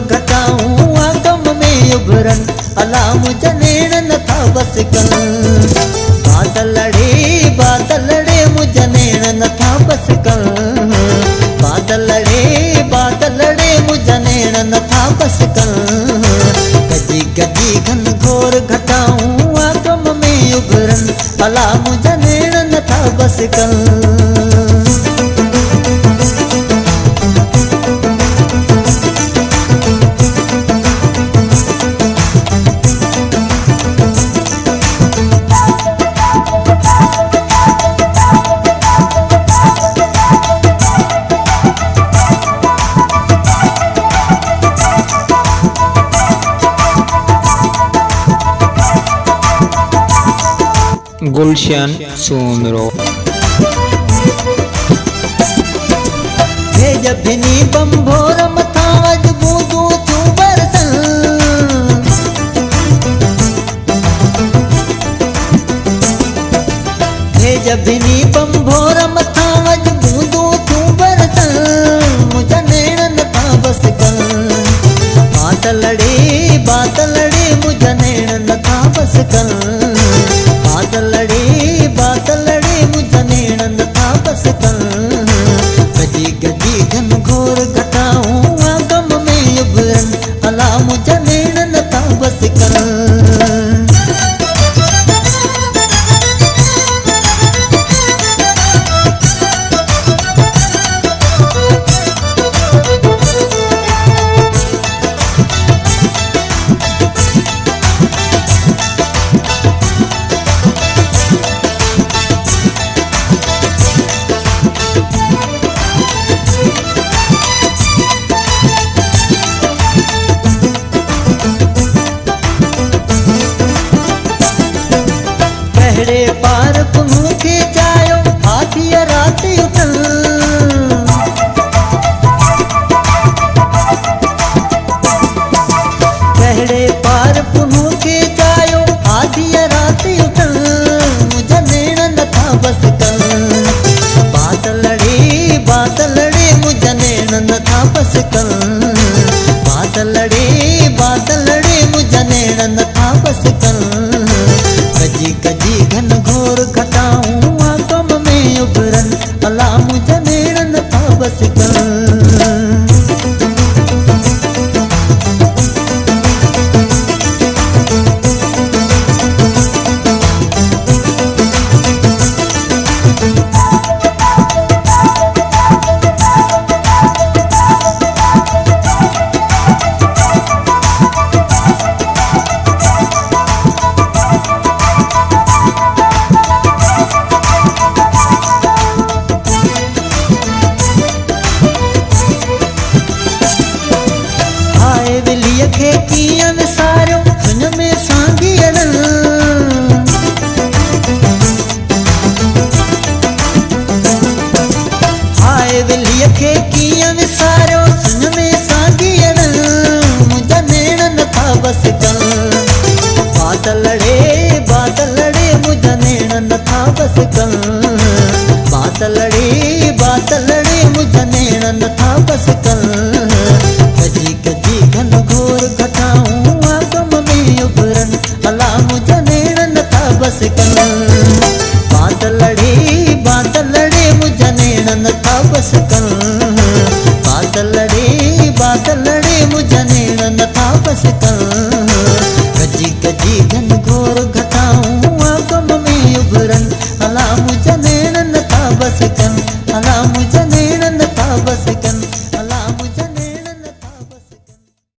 घटाऊं आगम में उभरन अला मुझ नेण नथा बस कन। बादल लड़े मुझ नेण नथा बस कन। बादल लड़े मुझ नेण नथा बस कन। गजी गजी घन घोर घटाऊं आगम में उभरन अला मुझ नेण नथा बस कन। गुलशन सुमरो भेज भिनी बंभोर मथा अज बूंदू तूं बरसन। भेज भिनी बंभोर मथा अज बूंदू तूं बरसन मुझ नेण नथा बस कन। बादल लड़े मुझ नेण नथा बस कन। बादल लड़े मुझ नेण नथा बस कन। गजी गजी घन घोर घटाऊं आगम में उभरन अला मुझ नेण नथा बस कन। कहड़े पार पुनू के जायो आधी रात उठन। कहड़े पार पुनू के जायो आधी रात उठन मुझ नेण नथा बस कन। बादल लड़े मुझ नेण नथा बस कन। बादल लड़े मुझ नेण नथा बस कन। गजी गजी घन घोर घटाऊं आगम में उभरन अला मुझ नेण नथा बस कन। खे कीअं विसारियो सुन में सांगियन। हाय विलीअ खे कीअं विसारियो सुन में सांगियन मुझ नेण नथा बस कन। बादल लड़े मुझ नेण नथा बस कन। बादल लड़े मुझ नेण नथा बस कन। गजी गजी घन घोर घटाऊं आगम में उभरन अला मुझ नेण नथा बस कन। बादल लड़े मुझ नेण नथा बस कन। बादल लड़े मुझ नेण नथा बस कन। गजी गजी घन घोर घटाऊं आगम में उभरन अला मुझ